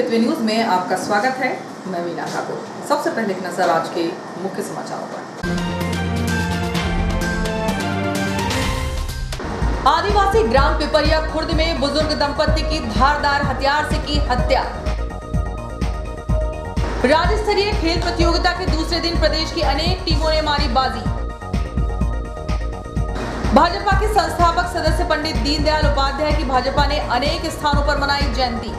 हितवे news में आपका स्वागत है। मैं मीना ठाकुर। सबसे पहले एक नजर आज के मुख्य समाचारों पर। आदिवासी ग्राम पिपरिया खुर्द में बुजुर्ग दंपति की धारदार हथियार से की हत्या। राज्य स्तरीय खेल प्रतियोगिता के दूसरे दिन प्रदेश की अनेक टीमों ने मारी बाजी। भाजपा के संस्थापक सदस्य पंडित दीनदयाल उपाध्याय की भाजपा ने अनेक स्थानों पर मनाई जयंती।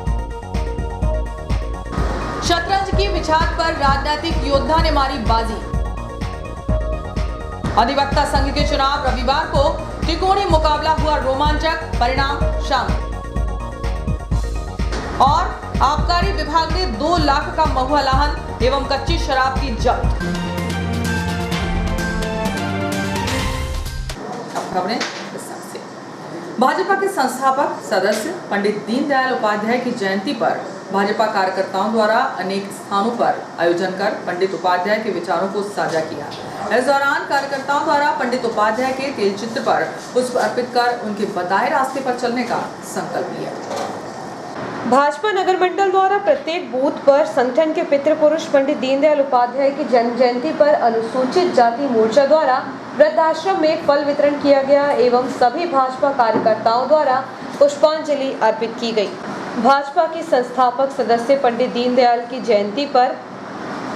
शतरंज की विचार पर राजनीतिक योद्धा ने मारी बाजी। अधिवक्ता संघ के चुनाव रविवार को त्रिकोणीय मुकाबला हुआ रोमांचक, परिणाम शाम। और आबकारी विभाग ने 2 लाख का महुआ लाहन एवं कच्ची शराब की जब्त। खबरें विस्तार से। भाजपा के संस्थापक सदस्य पंडित दीनदयाल उपाध्याय की जयंती पर भाजपा कार्यकर्ताओं द्वारा अनेक स्थानों पर आयोजन कर पंडित उपाध्याय के विचारों को साझा किया। इस दौरान कार्यकर्ताओं द्वारा पंडित उपाध्याय के तेल चित्र पर पुष्प अर्पित कर उनके बताए रास्ते पर चलने का संकल्प लिया। भाजपा नगर मंडल द्वारा प्रत्येक बूथ पर संगठन के पितृ पुरुष पंडित दीनदयाल उपाध्याय की जन्म जयंती पर अनुसूचित जाति मोर्चा द्वारा वृद्धाश्रम में फल वितरण किया गया एवं सभी भाजपा कार्यकर्ताओं द्वारा पुष्पांजलि अर्पित की गई। भाजपा के संस्थापक सदस्य पंडित दीनदयाल की जयंती पर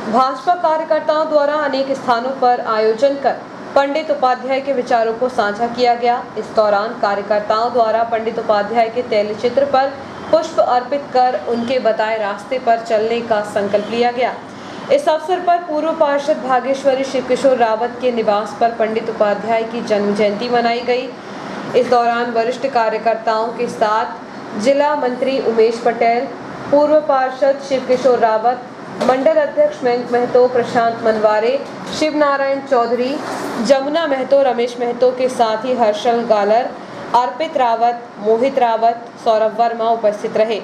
भाजपा कार्यकर्ताओं द्वारा अनेक स्थानों पर आयोजन कर पंडित उपाध्याय के विचारों को साझा किया गया। इस दौरान कार्यकर्ताओं द्वारा पंडित उपाध्याय के तैल चित्र पर पुष्प अर्पित कर उनके बताए रास्ते पर चलने का संकल्प लिया गया। इस अवसर पर पूर्व पार्षद भागेश्वरी शिवकिशोर रावत के निवास पर पंडित उपाध्याय की जन्म जयंती मनाई गई। इस दौरान वरिष्ठ कार्यकर्ताओं के साथ जिला मंत्री उमेश पटेल, पूर्व पार्षद शिवकिशोर रावत, मंडल अध्यक्ष मयंक महतो, प्रशांत मनवारे, शिव नारायण चौधरी, जमुना महतो, रमेश महतो के साथ ही हर्षल गालर, अर्पित रावत, मोहित रावत, सौरभ वर्मा उपस्थित रहे।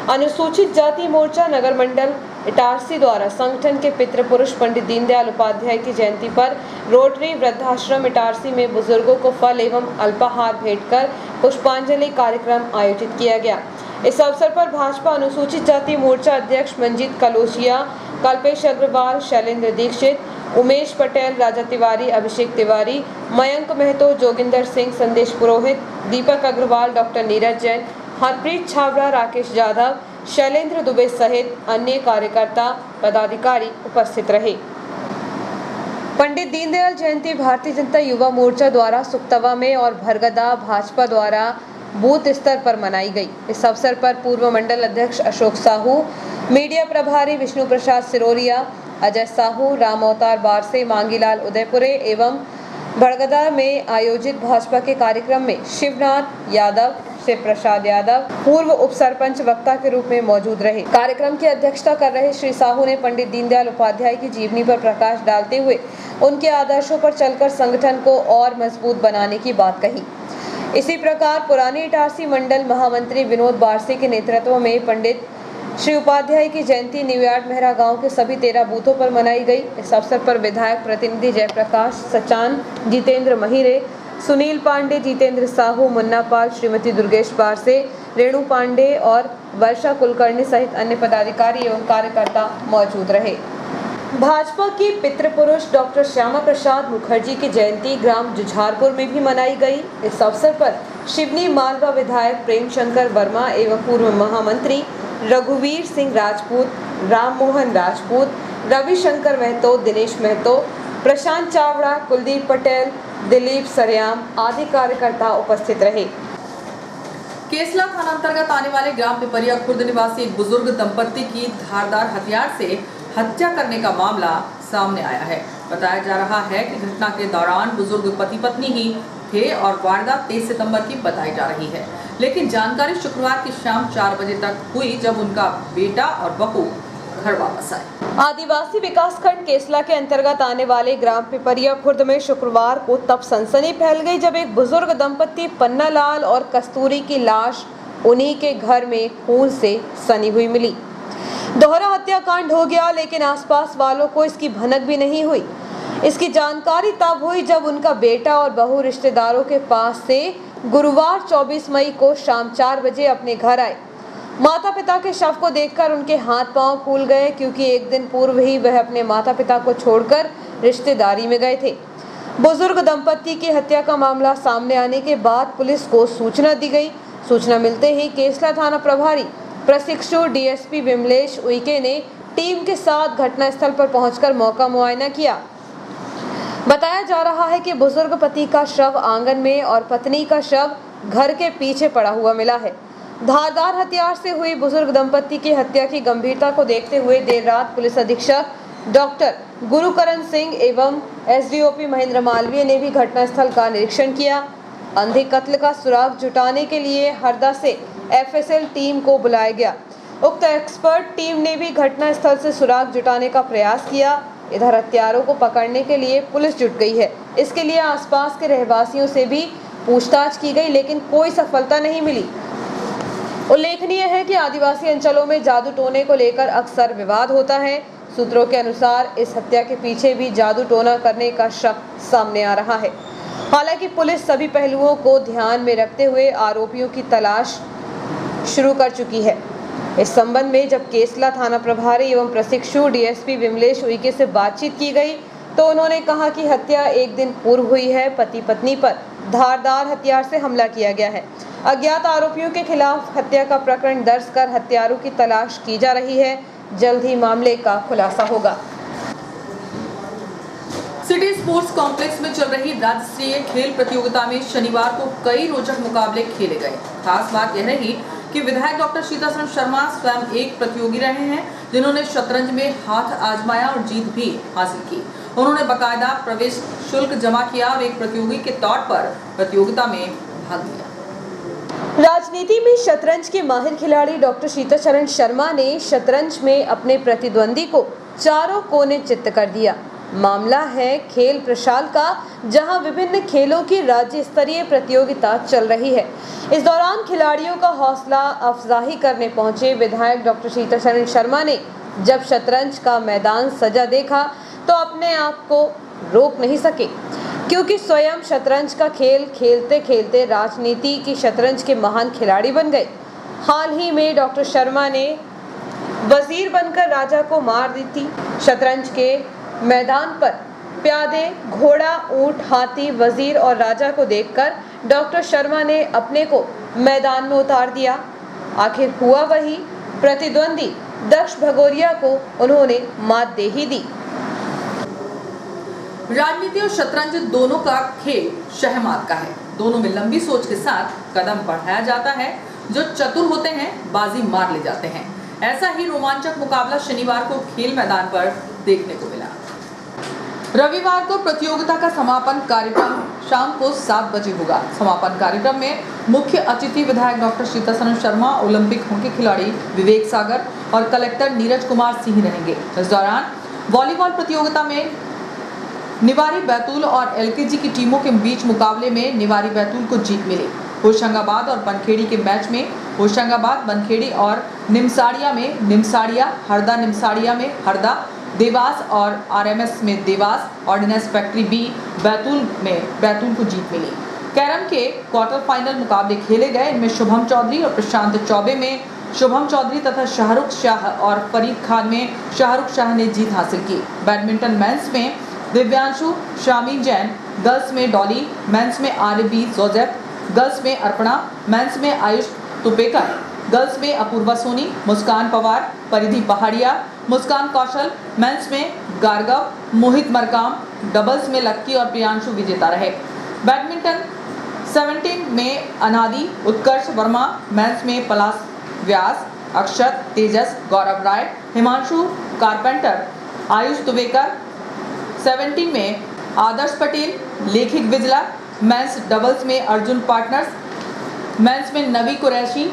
अनुसूचित जाति मोर्चा नगर मंडल इटारसी द्वारा संगठन के पितृ पुरुष पंडित दीनदयाल उपाध्याय की जयंती पर रोटरी वृद्धाश्रम इटारसी में बुजुर्गों को फल एवं अल्पाहार भेंट कर पुष्पांजलि कार्यक्रम आयोजित किया गया। इस अवसर पर भाजपा अनुसूचित जाति मोर्चा अध्यक्ष मंजीत कलोचिया, कल्पेश अग्रवाल, शैलेंद्र दीक्षित, उमेश पटेल, राजा तिवारी, अभिषेक तिवारी, मयंक महतो, जोगिंदर सिंह, संदेश पुरोहित, दीपक अग्रवाल, डॉक्टर नीरज जैन, हरप्रीत छाबड़ा, राकेश जाधव, शैलेंद्र दुबे सहित अन्य कार्यकर्ता पदाधिकारी उपस्थित रहे। पंडित दीनदयाल जयंती भारतीय जनता युवा मोर्चा द्वारा सुक्तवा में और भरगदा भाजपा द्वारा बूथ स्तर पर मनाई गई। इस अवसर पर पूर्व मंडल अध्यक्ष अशोक साहू, मीडिया प्रभारी विष्णु प्रसाद सिरोरिया, अजय साहू, राम अवतार बारसे, मांगीलाल उदयपुरे एवं भड़गदा में आयोजित भाजपा के कार्यक्रम में शिवनाथ यादव, शिव प्रसाद यादव पूर्व उप सरपंच वक्ता के रूप में मौजूद रहे। कार्यक्रम की अध्यक्षता कर रहे श्री साहू ने पंडित दीनदयाल उपाध्याय की जीवनी पर प्रकाश डालते हुए उनके आदर्शों पर चलकर संगठन को और मजबूत बनाने की बात कही। इसी प्रकार पुरानी इटारसी मंडल महामंत्री विनोद बारसे के नेतृत्व में पंडित श्री उपाध्याय की जयंती न्यूयार्ड मेहरा गांव के सभी 13 बूथों पर मनाई गई। इस अवसर पर विधायक प्रतिनिधि जयप्रकाश सचान, जितेंद्र महिरे, सुनील पांडे, जितेंद्र साहू, मुन्ना पाल, श्रीमती दुर्गेश बारसे, रेणु पांडे और वर्षा कुलकर्णी सहित अन्य पदाधिकारी एवं कार्यकर्ता मौजूद रहे। भाजपा के पितृ पुरुष डॉक्टर श्यामा प्रसाद मुखर्जी की जयंती ग्राम जुझारपुर में भी मनाई गई। इस अवसर पर शिवनी मालवा विधायक प्रेम शंकर वर्मा एवं पूर्व महामंत्री रघुवीर सिंह राजपूत, राम मोहन राजपूत, रविशंकर महतो, दिनेश महतो, प्रशांत चावड़ा, कुलदीप पटेल, दिलीप सरयाम आदि कार्यकर्ता उपस्थित रहे। केसला थाना अंतर्गत आने वाले ग्राम पिपरिया खुर्द निवासी एक बुजुर्ग दंपति की धारदार हथियार से हत्या करने का मामला सामने आया है। बताया जा रहा है कि घटना के दौरान बुजुर्ग पति पत्नी ही थे और वारदात 23 सितंबर की बताई जा रही है, लेकिन जानकारी शुक्रवार की शाम 4 बजे तक हुई जब उनका बेटा और बहू घर वापस आए। आदिवासी विकासखंड केसला के अंतर्गत आने वाले ग्राम पिपरिया खुर्द में शुक्रवार को तब सनसनी फैल गई जब एक बुजुर्ग दंपति पन्ना लाल और कस्तूरी की लाश उन्हीं के घर में खून से सनी हुई मिली। दोहरा हत्याकांड हो गया, लेकिन आसपास वालों को इसकी भनक भी नहीं हुई। इसकी जानकारी तब हुई जब उनका बेटा और बहू रिश्तेदारों के पास से गुरुवार 24 मई को शाम 4 बजे अपने घर आए। माता पिता के शव को देखकर उनके हाथ पांव फूल गए, क्योंकि एक दिन पूर्व ही वह अपने माता पिता को छोड़कर रिश्तेदारी में गए थे। बुजुर्ग दंपति की हत्या का मामला सामने आने के बाद पुलिस को सूचना दी गई। सूचना मिलते ही केसला थाना प्रभारी प्रशिक्षु डीएसपी विमलेश उइके ने टीम के साथ घटनास्थल पर पहुंचकर मौका मुआयना किया। बताया जा रहा है कि बुजुर्ग पति का शव आंगन में और पत्नी का शव घर के पीछे पड़ा हुआ मिला है। धारदार हथियार से हुई बुजुर्ग दंपति की हत्या की गंभीरता को देखते हुए देर रात पुलिस अधीक्षक डॉक्टर गुरुकरण सिंह एवं एसडीओपी महेंद्र मालवीय ने भी घटनास्थल का निरीक्षण किया। अंधे कत्ल का सुराग जुटाने के लिए हरदा से एफएसएल टीम को बुलाया गया। उक्त एक्सपर्ट टीम ने भी घटनास्थल से सुराग जुटाने का प्रयास किया। इधर हत्यारों को पकड़ने के लिए पुलिस जुट गई है। इसके लिए आसपास के रहवासियों से भी पूछताछ की गई, लेकिन कोई सफलता नहीं मिली। उल्लेखनीय है कि आदिवासी अंचलों में जादू टोने को लेकर अक्सर विवाद होता है। सूत्रों के अनुसार इस हत्या के पीछे भी जादू टोना करने का शक सामने आ रहा है। हालांकि पुलिस सभी पहलुओं को ध्यान में रखते हुए आरोपियों की तलाश शुरू कर चुकी है। इस संबंध में जब केसला थाना प्रभारी एवं प्रशिक्षु डीएसपी विमलेश उइके से बातचीत की गई तो उन्होंने कहा कि हत्या एक दिन पूर्व हुई है। पति पत्नी पर धारदार हथियार से हमला किया गया है। अज्ञात आरोपियों के खिलाफ हत्या का प्रकरण दर्ज कर हत्यारों की तलाश की जा रही है। जल्द ही मामले का खुलासा होगा। सिटी स्पोर्ट्स कॉम्प्लेक्स में चल रही राज्य स्तरीय खेल प्रतियोगिता में शनिवार को कई रोचक मुकाबले खेले गए। खास बात यह रही कि विधायक डॉक्टर सीतासरण शर्मा स्वयं एक प्रतियोगी रहे हैं, जिन्होंने शतरंज में हाथ आजमाया और जीत भी हासिल की। उन्होंने बाकायदा प्रवेश शुल्क जमा किया और एक प्रतियोगी के तौर पर प्रतियोगिता में भाग लिया। राजनीति में शतरंज के माहिर खिलाड़ी डॉक्टर सीतासरण शर्मा ने शतरंज में अपने प्रतिद्वंदी को चारों कोने चित्त कर दिया। मामला है खेल प्रशाल का, जहां विभिन्न खेलों की राज्य स्तरीय प्रतियोगिता चल रही है। इस दौरान खिलाड़ियों का हौसला अफजाई करने पहुंचे विधायक डॉक्टर सीतासरण शर्मा ने जब शतरंज का मैदान सजा देखा तो अपने आप को रोक नहीं सके, क्योंकि स्वयं शतरंज का खेल खेलते खेलते राजनीति की शतरंज के महान खिलाड़ी बन गए। हाल ही में डॉक्टर शर्मा ने वजीर बनकर राजा को मार दी थी। शतरंज के मैदान पर प्यादे, घोड़ा, ऊंट, हाथी, वजीर और राजा को देखकर डॉक्टर शर्मा ने अपने को मैदान में उतार दिया। आखिर हुआ वही, प्रतिद्वंदी दक्ष भगोरिया को उन्होंने मात दे ही दी। राजनीति और शतरंज दोनों का खेल शहमात का है। दोनों में लंबी सोच के साथ कदम बढ़ाया जाता है। जो चतुर होते हैं बाजी मार ले जाते हैं। ऐसा ही रोमांचक मुकाबला शनिवार को खेल मैदान पर देखने को मिला। रविवार को प्रतियोगिता का समापन कार्यक्रम शाम को 7 बजे होगा। समापन कार्यक्रम में मुख्य अतिथि विधायक doctor Sitasaran Sharma, Olympic hockey खिलाड़ी विवेक सागर और कलेक्टर नीरज कुमार सिंह रहेंगे। इस दौरान वॉलीबॉल प्रतियोगिता में निवारी बैतूल और एलकेजी की टीमों के बीच मुकाबले में निवारी बैतूल को जीत मिली। होशंगाबाद और बनखेड़ी के मैच में होशंगाबाद, बनखेड़ी और निमसाड़िया में निमसाड़िया, हरदा निमसाड़िया में हरदा, देवास और आरएमएस में Dewas, ordnance factory B Betul में बैतूल को जीत मिली। कैरम के क्वार्टर फाइनल मुकाबले खेले गए। इनमें शुभम चौधरी और प्रशांत चौबे में शुभम चौधरी तथा शाहरुख शाह और फरीद खान में शाहरुख शाह ने जीत हासिल की। बैडमिंटन मेंस में दिव्यांशु शामी जैन, गर्ल्स में डॉली, मेंस में आरबी जोसेफ, गर्ल्स में अर्पणा, मेंस में आयुष तुपेकर, गर्ल्स में अपूर्वा सोनी, मुस्कान पवार, परिधि पहाड़िया, मुस्कान कौशल, मेंस में गार्गव, मोहित मरकाम, डबल्स में लक्की और प्रियांशु विजेता रहे। बैडमिंटन 17 में अनादि, उत्कर्ष वर्मा, मेंस में पलाश व्यास, अक्षत, तेजस, गौरव राय, हिमांशु कारपेंटर, आयुष तुवेकर, 17 में आदर्श पटेल, लेखिक बिजला, मेंस डबल्स में अर्जुन पार्टनर्स, मेंस में नवी कुरैशी,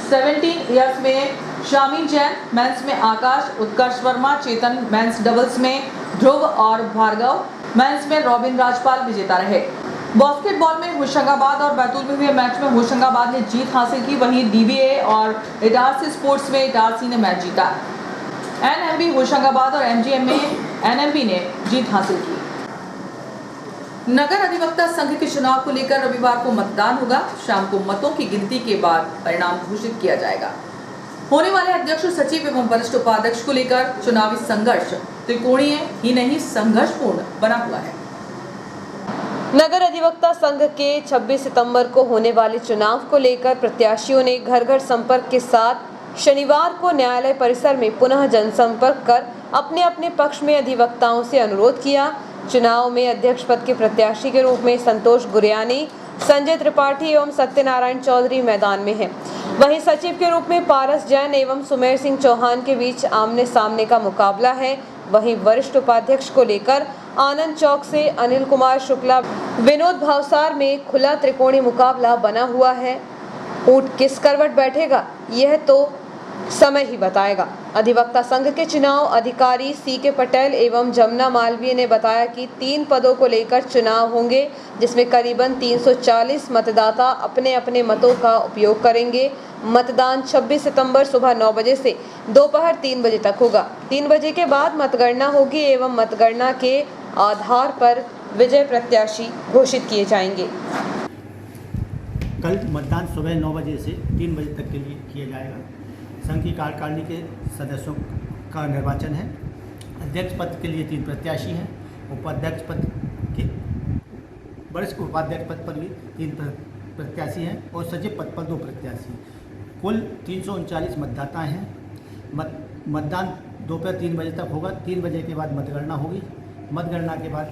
17 ईयर्स में शामी जैन, मेंस में आकाश, उत्कर्ष वर्मा, चेतन, मेंस डबल्स में ध्रुव और भार्गव, मेंस में रॉबिन राजपाल विजेता रहे। बास्केटबॉल में होशंगाबाद और बैतूल में हुए मैच में होशंगाबाद ने जीत हासिल की, वहीं डीवीए और इटारसी स्पोर्ट्स में इटारसी ने मैच जीता। एनएमबी होशंगाबाद और एमजीएम में एनएमबी ने जीत हासिल की। नगर अधिवक्ता संघ के चुनाव को लेकर रविवार को मतदान होगा। शाम को मतों की गिनती के बाद परिणाम घोषित किया जाएगा। होने वाले अध्यक्ष, सचिव एवं वरिष्ठ उपाध्यक्ष को लेकर चुनावी संघर्ष त्रिकोणीय ही नहीं संघर्षपूर्ण बना हुआ है। नगर अधिवक्ता संघ के 26 सितंबर को होने वाले चुनाव को लेकर प्रत्याशियों ने घर घर संपर्क के साथ शनिवार को न्यायालय परिसर में पुनः जनसंपर्क कर अपने अपने पक्ष में अधिवक्ताओं से अनुरोध किया। चुनाव में अध्यक्ष पद के प्रत्याशी के रूप में संतोष गुरयानी, संजय त्रिपाठी एवं सत्यनारायण चौधरी मैदान में हैं। वहीं सचिव के रूप में पारस जैन एवं सुमेर सिंह चौहान के बीच आमने सामने का मुकाबला है। वहीं वरिष्ठ उपाध्यक्ष को लेकर आनंद चौक से अनिल कुमार शुक्ला, विनोद भावसार में खुला त्रिकोणीय मुकाबला बना हुआ है। ऊंट किस करवट बैठेगा यह तो समय ही बताएगा। अधिवक्ता संघ के चुनाव अधिकारी CK पटेल एवं जमुना मालवीय ने बताया कि 3 पदों को लेकर चुनाव होंगे, जिसमें करीबन 340 मतदाता अपने अपने मतों का उपयोग करेंगे। मतदान 26 सितंबर सुबह 9 बजे से दोपहर 3 बजे तक होगा। 3 बजे के बाद मतगणना होगी एवं मतगणना के आधार पर विजय प्रत्याशी घोषित किए जाएंगे। कल मतदान सुबह 9 बजे से 3 बजे तक के लिए किया जाएगा। संघ की कार्यकारिणी के सदस्यों का निर्वाचन है। अध्यक्ष पद के लिए 3 प्रत्याशी हैं। उपाध्यक्ष पद के वरिष्ठ उपाध्यक्ष पद पर भी 3 प्रत्याशी हैं और सचिव पद पर 2 प्रत्याशी। कुल 339 मतदाता हैं। मतदान दोपहर 3 बजे तक होगा। 3 बजे के बाद मतगणना होगी। मतगणना के बाद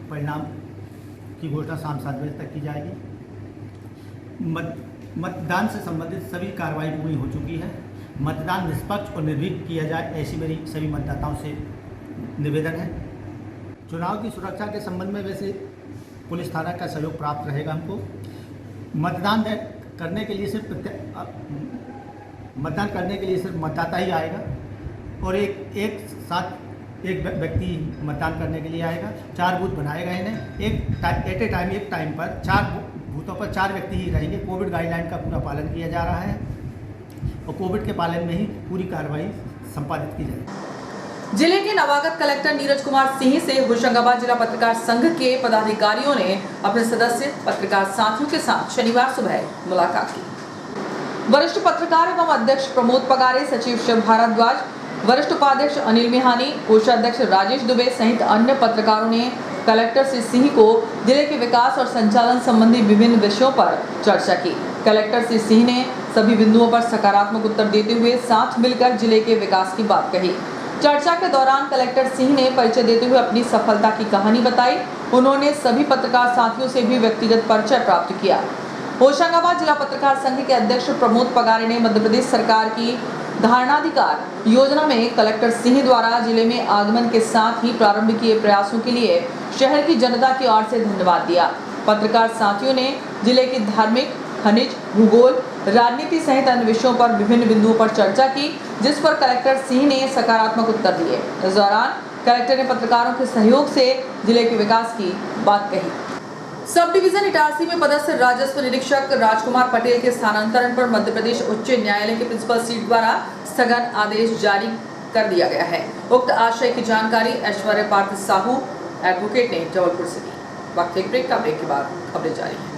परिणाम की घोषणा शाम 7 बजे तक की जाएगी। मतदान से संबंधित सभी कार्रवाई पूरी हो चुकी है। मतदान निष्पक्ष और निर्भीक किया जाए, ऐसी मेरी सभी मतदाताओं से निवेदन है। चुनाव की सुरक्षा के संबंध में वैसे पुलिस थाना का सहयोग प्राप्त रहेगा हमको। मतदान करने के लिए सिर्फ मतदाता ही आएगा और एक साथ एक व्यक्ति मतदान करने के लिए आएगा। 4 बूथ बनाए गए हैं। एक टाइम पर 4 बूथों पर 4 व्यक्ति ही रहेंगे। कोविड गाइडलाइन का पूरा पालन किया जा रहा है और कोविड के पालन में ही पूरी कार्रवाई संपादित की जाएगी। जिले के नवागत कलेक्टर नीरज कुमार सिंह से होशंगाबाद जिला पत्रकार संघ के पदाधिकारियों ने अपने सदस्य पत्रकार साथियों के साथ शनिवार सुबह मुलाकात की। वरिष्ठ पत्रकार एवं अध्यक्ष प्रमोद पगारे, सचिव शिव भारद्वाज, वरिष्ठ उपाध्यक्ष अनिल मिहानी, कोषाध्यक्ष राजेश दुबे सहित अन्य पत्रकारों ने कलेक्टर श्री सिंह को जिले के विकास और संचालन संबंधी विभिन्न विषयों पर चर्चा की। कलेक्टर श्री सिंह ने सभी बिंदुओं पर सकारात्मक उत्तर देते हुए साथ मिलकर जिले के विकास की बात कही। चर्चा के दौरान कलेक्टर सिंह ने परिचय देते हुए अपनी सफलता की कहानी बताई। उन्होंने सभी पत्रकार साथियों से भी व्यक्तिगत परिचय प्राप्त किया। होशंगाबाद जिला पत्रकार संघ के अध्यक्ष प्रमोद पगारे ने मध्य प्रदेश सरकार की धारणाधिकार योजना में कलेक्टर सिंह द्वारा जिले में आगमन के साथ ही प्रारंभ किए प्रयासों के लिए शहर की जनता की ओर से धन्यवाद दिया। पत्रकार साथियों ने जिले की धार्मिक, खनिज, भूगोल, राजनीति सहित अन्य विषयों पर विभिन्न बिंदुओं पर चर्चा की, जिस पर कलेक्टर सिंह ने सकारात्मक उत्तर दिए। इस दौरान कलेक्टर ने पत्रकारों के सहयोग से जिले के विकास की बात कही। सब डिवीजन इटारसी में पदस्थ राजस्व निरीक्षक राजकुमार पटेल के स्थानांतरण पर मध्य प्रदेश उच्च न्यायालय के प्रिंसिपल सीट द्वारा स्थगन आदेश जारी कर दिया गया है। उक्त आशय की जानकारी ऐश्वर्य पार्थ साहू एडवोकेट ने जबलपुर से दी। वक्त एक ब्रेक के बाद खबरें जारी हैं।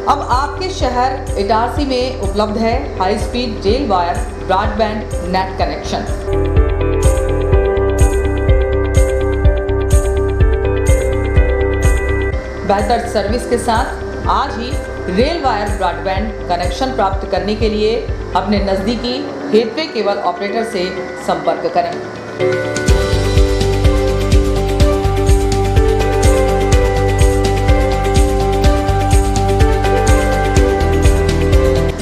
अब आपके शहर इटारसी में उपलब्ध है high speed rail wire broadband net connection. बेहतर सर्विस के साथ आज ही रेल वायर ब्रॉडबैंड कनेक्शन प्राप्त करने के लिए अपने नजदीकी गेटवे केबल ऑपरेटर से संपर्क करें।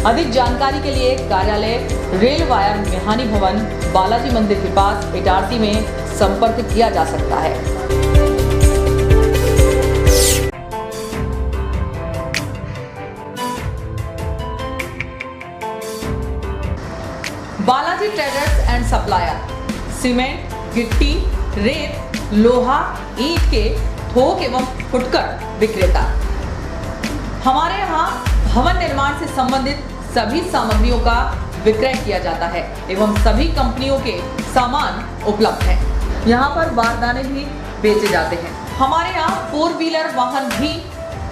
अधिक जानकारी के लिए कार्यालय रेल वायर मेहानी भवन, बालाजी मंदिर के पास इटारसी में संपर्क किया जा सकता है। Balaji traders and supplier cement, गिट्टी, रेत, लोहा, ईंट के थोक एवं फुटकर विक्रेता। हमारे यहाँ भवन निर्माण से संबंधित सभी सामग्रियों का विक्रय किया जाता है एवं सभी कंपनियों के सामान उपलब्ध हैं। यहाँ पर बारदाने भी बेचे जाते हैं। हमारे यहाँ 4 व्हीलर वाहन भी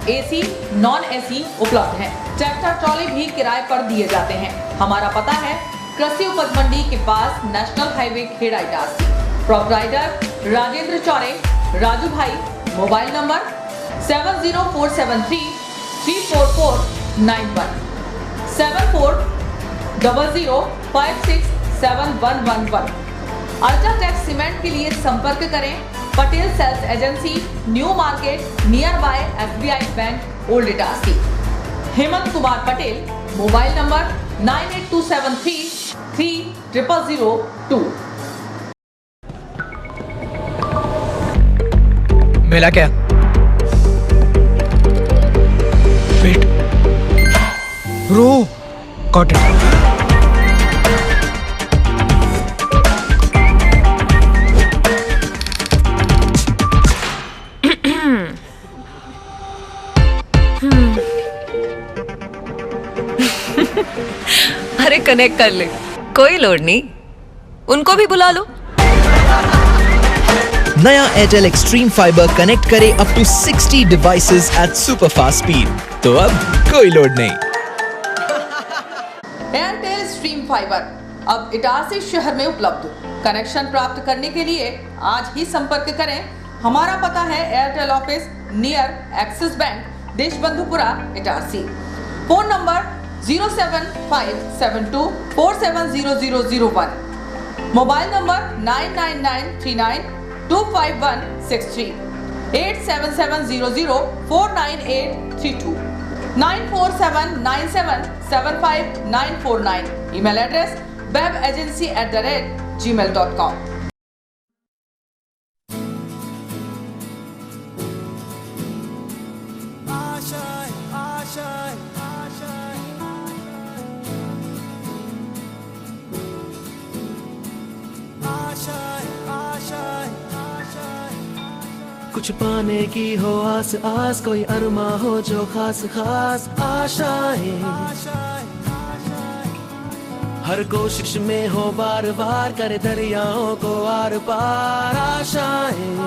एसी नॉन एसी उपलब्ध हैं। ट्रैक्टर ट्रॉली भी किराए पर दिए जाते हैं। हमारा पता है कृषि उपज मंडी के पास national highway Kheda Itarsi. Proprietor Rajendra Chaure, Raju bhai. Mobile number 70473 34491 7400567111। UltraTech cement के लिए संपर्क करें Patel sales agency, new market, near by SBI bank, old Itarsi. Hemant Kumar Patel. Mobile number 98273 3002। मिला क्या? Wait, raw cotton. अरे कनेक्ट कर ले, कोई लोड नहीं, उनको भी बुला लो। नया एयरटेल एक्सट्रीम फाइबर कनेक्ट करे up to 60 devices at super fast speed, तो अब कोई लोड नहीं। एयरटेल स्ट्रीम फाइबर अब इटारसी शहर में उपलब्ध। कनेक्शन प्राप्त करने के लिए आज ही संपर्क करें। हमारा पता है Airtel office near Axis bank, Deshbandhupura, Itarsi. Phone number 07572470001। Mobile number 9993925163 8770049832 9479775949। Email address webagency@gmail.com। कुछ पाने की हो आस आस, कोई अरमा हो जो खास खास आशाएं। हर कोशिश में हो बार बार, करे दरियाओं को आर पार आशाएं।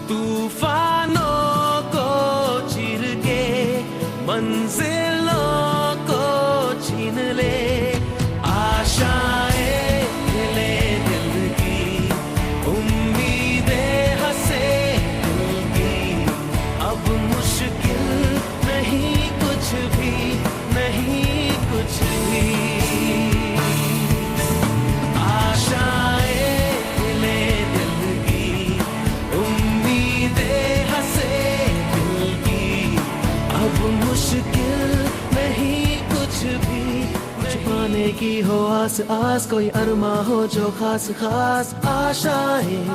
तूफानों को चीर के मंजिलों को छीन ले आशाएं। की हो आस आस, कोई अरमा हो जो खास खास आशाएं।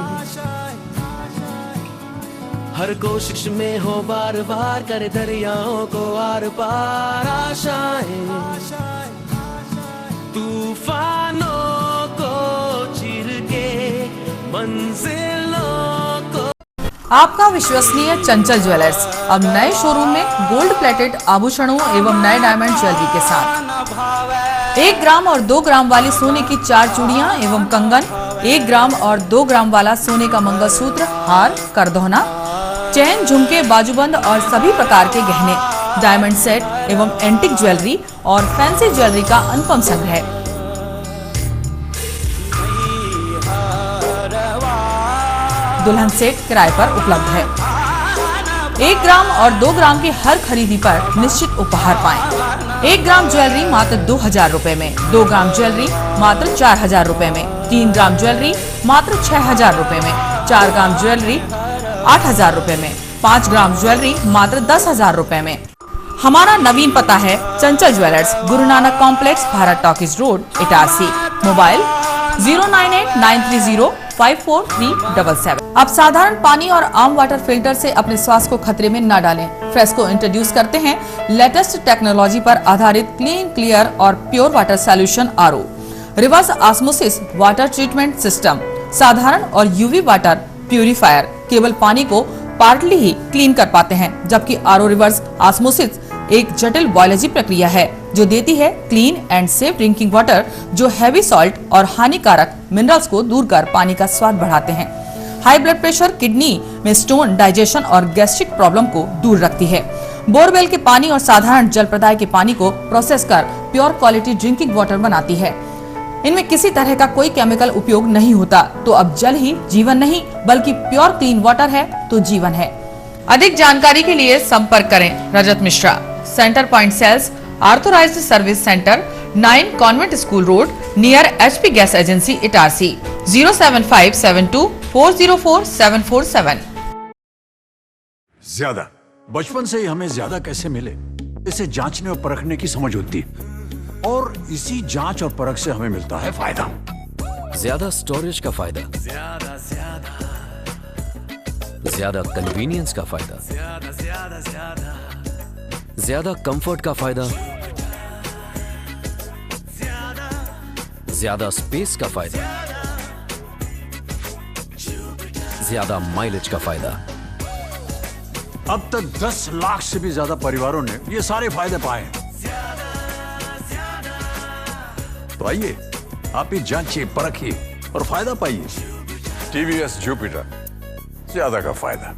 हर कोशिश में हो बार बार, करे दरियाओं को आर पार आशाएं। तूफानों को चीर के मंजिलों को। आपका विश्वसनीय चंचल ज्वेलर्स अब नए शोरूम में गोल्ड प्लेटेड आभूषणों एवं नए डायमंड ज्वेलरी के साथ 1 ग्राम और 2 ग्राम वाली सोने की 4 चूड़ियां एवं कंगन, 1 ग्राम और 2 ग्राम वाला सोने का मंगलसूत्र, हार, करदौना, चैन, झुमके, बाजूबंद और सभी प्रकार के गहने, डायमंड सेट एवं एंटिक ज्वेलरी और फैंसी ज्वेलरी का अनुपम संग्रह। दुल्हन सेट किराए पर उपलब्ध है। 1 ग्राम और 2 ग्राम की हर खरीदी पर निश्चित उपहार पाएं। 1 ग्राम ज्वेलरी मात्र 2000 रुपए में, 2 ग्राम ज्वेलरी मात्र 4000 रुपए में, 3 ग्राम ज्वेलरी मात्र 6000 रुपए में, 4 ग्राम ज्वेलरी 8000 रुपए में, 5 ग्राम ज्वेलरी मात्र 10000 रुपए में। हमारा नवीन पता है चंचल jewellers, Guru Nanak complex, Bharat talkies road, Itarsi. Mobile 09893054377। अब साधारण पानी और आम वाटर फिल्टर से अपने स्वास्थ्य को खतरे में न डालें। फ्रेस्को इंट्रोड्यूस करते हैं लेटेस्ट टेक्नोलॉजी पर आधारित क्लीन, क्लियर और pure water solution RO, reverse osmosis water treatment system, साधारण और UV वाटर प्यूरिफायर केवल पानी को पार्टली ही क्लीन कर पाते हैं, जबकि आरओ रिवर्स ऑस्मोसिस एक जटिल बायोलॉजी प्रक्रिया है जो देती है clean and safe drinking water, जो हैवी सॉल्ट और हानिकारक मिनरल्स को दूर कर पानी का स्वाद बढ़ाते हैं। हाई ब्लड प्रेशर, किडनी में स्टोन, डाइजेशन और गैस्ट्रिक प्रॉब्लम को दूर रखती है। बोरवेल के पानी और साधारण जल प्रदाय के पानी को प्रोसेस कर प्योर क्वालिटी ड्रिंकिंग वाटर बनाती है। इनमें किसी तरह का कोई केमिकल उपयोग नहीं होता। तो अब जल ही जीवन नहीं बल्कि प्योर क्लीन वाटर है तो जीवन है। अधिक जानकारी के लिए संपर्क करें Rajat Mishra, centre point sales, authorised service centre, 9 convent school road, near HP gas agency, Itarsi, 07572404747। ज्यादा बचपन से ही हमें ज्यादा कैसे मिले, इसे जांचने और परखने की समझ होती है, और इसी जांच और परख से हमें मिलता है फायदा। ज्यादा स्टोरेज का फायदा, ज्यादा कन्वीनियंस का फायदा, ज्यादा कंफर्ट का फायदा, ज्यादा स्पेस का फायदा, ज्यादा माइलेज का फायदा। अब तक 10 लाख से भी ज्यादा परिवारों ने ये सारे फायदे पाए हैं। तो आइए आप ही जांचिए, परखिए और फायदा पाइए। TVS जुपिटर, ज्यादा का फायदा।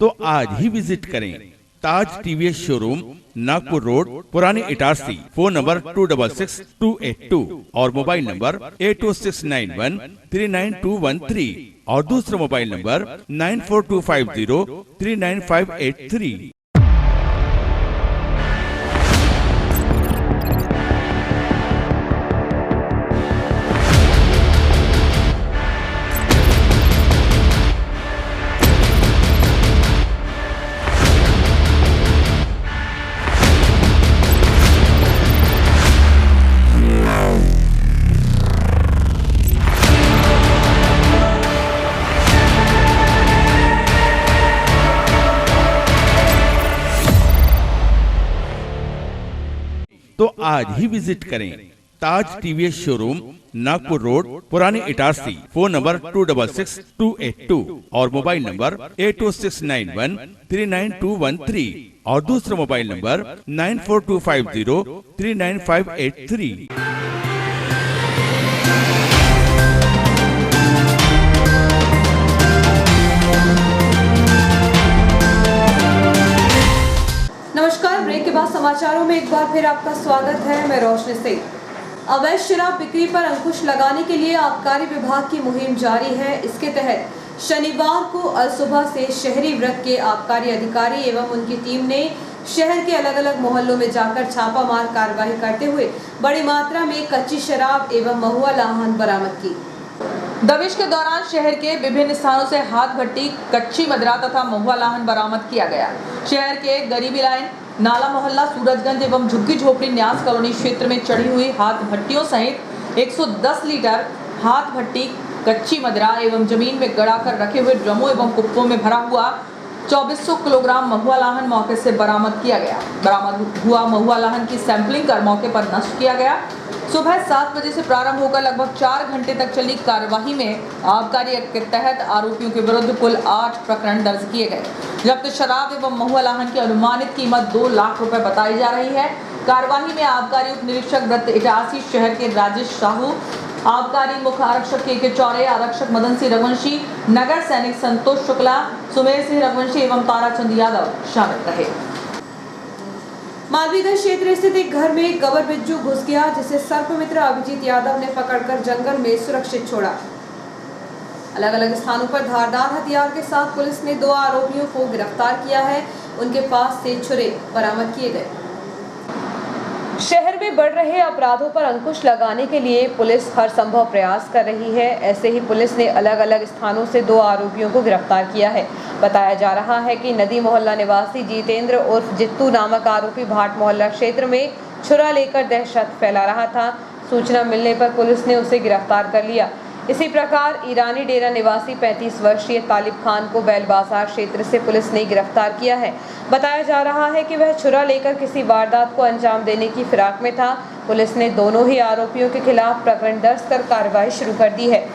तो आज ही विजिट करें ताज TVS शोरूम, नागपुर रोड, पुरानी इटारसी। फोन नंबर 266282 और मोबाइल नंबर 80691399213 और दूसरा मोबाइल नंबर 9425039583। तो आज ही विजिट करें ताज TVS शोरूम, नागपुर रोड, पुरानी इटारसी। फोन नंबर 266282 और मोबाइल नंबर 80691399213 और दूसरा मोबाइल नंबर 9425039583। नमस्कार, ब्रेक के बाद समाचारों में एक बार फिर आपका स्वागत है। मैं रोशनी सिंह। अवैध शराब बिक्री पर अंकुश लगाने के लिए आबकारी विभाग की मुहिम जारी है। इसके तहत शनिवार को अलसुबह से शहरी वृत्त के आबकारी अधिकारी एवं उनकी टीम ने शहर के अलग अलग मोहल्लों में जाकर छापामार कार्रवाई करते हुए बड़ी मात्रा में कच्ची शराब एवं महुआ लाहन बरामद की। दबिश के दौरान शहर के विभिन्न स्थानों से हाथ भट्टी, कच्ची मदिरा तथा महुआ लाहन बरामद किया गया। शहर के गरीबी लाइन, नाला मोहल्ला, सूरजगंज एवं झुग्गी झोपड़ी न्यास कॉलोनी क्षेत्र में चढ़ी हुई हाथ भट्टियों सहित 110 लीटर हाथ भट्टी, कच्ची मदिरा एवं जमीन में गड़ा कर रखे हुए ड्रमों एवं कुप्पों में भरा हुआ 2400 किलोग्राम महुआ लाहन मौके से बरामद किया गया। बरामद हुआ महुआ लाहन की सैंपलिंग कर मौके पर नष्ट किया गया। सुबह 7 बजे से प्रारंभ होकर लगभग 4 घंटे तक चली कार्यवाही में आबकारी एक्ट के तहत आरोपियों के विरुद्ध कुल 8 प्रकरण दर्ज किए गए। जब्त शराब एवं महुआ लाहन की अनुमानित कीमत 2 लाख रुपए बताई जा रही है। कार्यवाही में आबकारी उप निरीक्षक वृत्त इटारसी शहर के राजेश साहू, आबकारी मुख्य आरक्षक के चौरे, आरक्षक मदन सिंह रघुवंशी, नगर सैनिक संतोष शुक्ला, सुमेर सिंह रघुवंशी एवं ताराचंद यादव शामिल रहे। मालवीगंज क्षेत्र स्थित एक घर में गबर बिज्जू घुस गया, जिसे सर्पमित्र अभिजीत यादव ने पकड़कर जंगल में सुरक्षित छोड़ा। अलग अलग स्थानों पर धारदार हथियार के साथ पुलिस ने 2 आरोपियों को गिरफ्तार किया है। उनके पास से छुरे बरामद किए गए। शहर में बढ़ रहे अपराधों पर अंकुश लगाने के लिए पुलिस हर संभव प्रयास कर रही है। ऐसे ही पुलिस ने अलग अलग स्थानों से 2 आरोपियों को गिरफ्तार किया है। बताया जा रहा है कि नदी मोहल्ला निवासी जितेंद्र उर्फ जित्तू नामक आरोपी भाट मोहल्ला क्षेत्र में छुरा लेकर दहशत फैला रहा था। सूचना मिलने पर पुलिस ने उसे गिरफ्तार कर लिया। इसी प्रकार ईरानी डेरा निवासी 35 वर्षीय तालिब खान को बैल बाजार क्षेत्र से पुलिस ने गिरफ्तार किया है। बताया जा रहा है कि वह छुरा लेकर किसी वारदात को अंजाम देने की फिराक में था। पुलिस ने दोनों ही आरोपियों के खिलाफ प्रकरण दर्ज कर कार्रवाई शुरू कर दी है।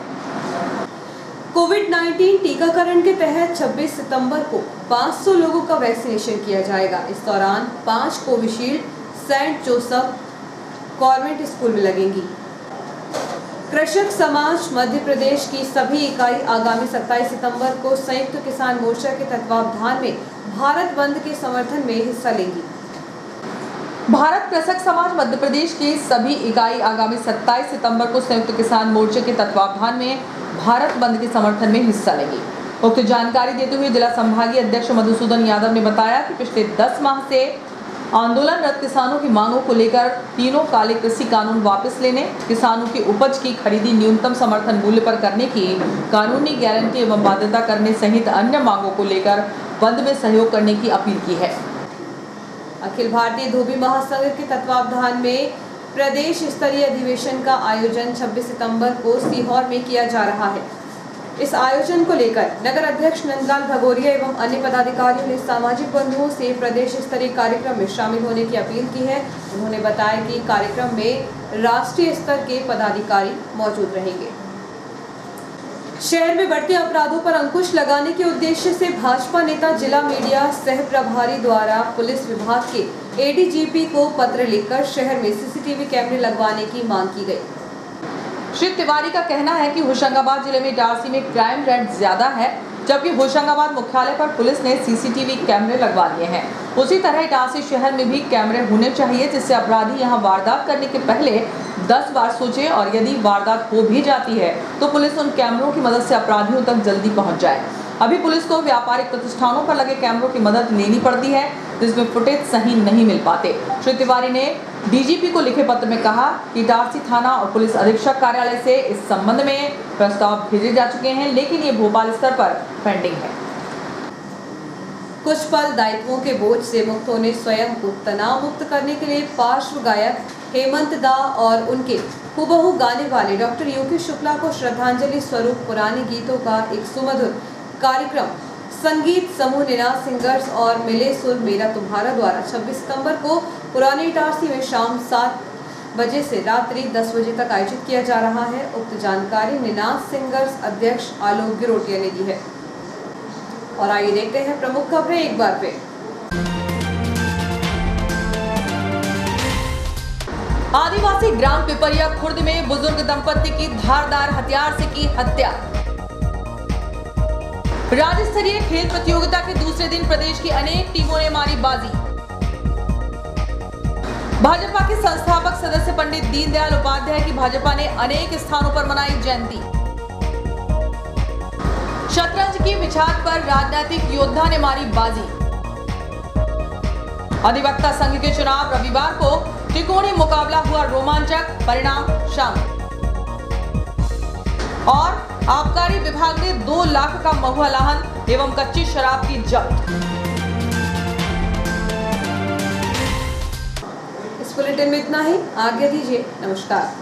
कोविड-19 टीकाकरण के तहत 26 सितंबर को 500 लोगों का वैक्सीनेशन किया जाएगा। इस दौरान 5 Covishield Saint Joseph Convent School में लगेंगी। कृषक समाज मध्य प्रदेश की सभी इकाई आगामी 27 सितंबर को संयुक्त किसान मोर्चा के तत्वावधान में भारत बंद के समर्थन में हिस्सा लेंगी। भारत कृषक समाज मध्य प्रदेश की सभी इकाई आगामी 27 सितंबर को संयुक्त किसान मोर्चे के तत्वावधान में भारत बंद के समर्थन में हिस्सा लेंगी। उक्त जानकारी देते हुए जिला संभागीय अध्यक्ष मधुसूदन यादव ने बताया कि पिछले 10 माह से आंदोलनरत किसानों की मांगों को लेकर तीनों काले कृषि कानून वापस लेने, किसानों की उपज की खरीदी न्यूनतम समर्थन मूल्य पर करने की कानूनी गारंटी एवं बाध्यता करने सहित अन्य मांगों को लेकर बंद में सहयोग करने की अपील की है। अखिल भारतीय धोबी महासंघ के तत्वावधान में प्रदेश स्तरीय अधिवेशन का आयोजन 26 सितंबर को सीहोर में किया जा रहा है। इस आयोजन को लेकर नगर अध्यक्ष नंदलाल भगोरिया एवं अन्य पदाधिकारियों ने सामाजिक बंधुओं से प्रदेश स्तरीय कार्यक्रम में शामिल होने की अपील की है। उन्होंने बताया कि कार्यक्रम में राष्ट्रीय स्तर के पदाधिकारी मौजूद रहेंगे। शहर में बढ़ते अपराधों पर अंकुश लगाने के उद्देश्य से भाजपा नेता जिला मीडिया सह प्रभारी द्वारा पुलिस विभाग के एडीजीपी को पत्र लिखकर शहर में सीसीटीवी कैमरे लगवाने की मांग की गई। श्री तिवारी का कहना है कि होशंगाबाद जिले में इटारसी में क्राइम रेट ज्यादा है, जबकि होशंगाबाद मुख्यालय पर पुलिस ने सीसीटीवी कैमरे लगवा लिए हैं। उसी तरह इटारसी शहर में भी कैमरे होने चाहिए, जिससे अपराधी यहां वारदात करने के पहले 10 बार सोचे और यदि वारदात हो भी जाती है तो पुलिस उन कैमरों की मदद से अपराधियों तक जल्दी पहुंच जाए। अभी पुलिस को व्यापारिक प्रतिष्ठानों पर लगे कैमरों की मदद लेनी पड़ती है, जिसमें फुटेज सही नहीं मिल पाते। श्री तिवारी ने डीजीपी को लिखे पत्र में कहा कि इटारसी थाना और पुलिस अधीक्षक कार्यालय से इस संबंध में प्रस्ताव भेजे जा चुके हैं, लेकिन ये भोपाल स्तर पर पेंडिंग है। कुछ पल दायित्वों के बोझ से मुक्त होने, स्वयं को तनाव मुक्त करने के लिए पार्श्व गायक हेमंत दा और उनके हुबहू गाने वाले डॉक्टर यूके शुक्ला को श्रद्धांजलि स्वरूप पुराने गीतों का एक सुमधुर कार्यक्रम संगीत समूह निनाद सिंगर्स और मिले सुर मेरा तुम्हारा द्वारा 26 सितंबर को पुराने इटारसी में शाम 7 बजे से रात्रि 10 बजे तक आयोजित किया जा रहा है। उक्त जानकारी निनाद सिंगर्स अध्यक्ष आलोक गिरोटिया ने दी है। और आइए देखते हैं प्रमुख खबरें एक बार फिर। आदिवासी ग्राम पिपरिया खुर्द में बुजुर्ग दंपति की धारदार हथियार से की हत्या। राज्य स्तरीय खेल प्रतियोगिता के दूसरे दिन प्रदेश की अनेक टीमों ने मारी बाजी। भाजपा के संस्थापक सदस्य पंडित दीनदयाल उपाध्याय की भाजपा ने अनेक स्थानों पर मनाई जयंती। शतरंज की विचार पर राजनीतिक योद्धा ने मारी बाजी। अधिवक्ता संघ के चुनाव रविवार को त्रिकोणीय मुकाबला हुआ रोमांचक, परिणाम शाम। और आबकारी विभाग ने 2 लाख का महुआ लाहन एवं कच्ची शराब की जब्त। इस बुलेटिन में इतना ही। आज्ञा दीजिए। नमस्कार।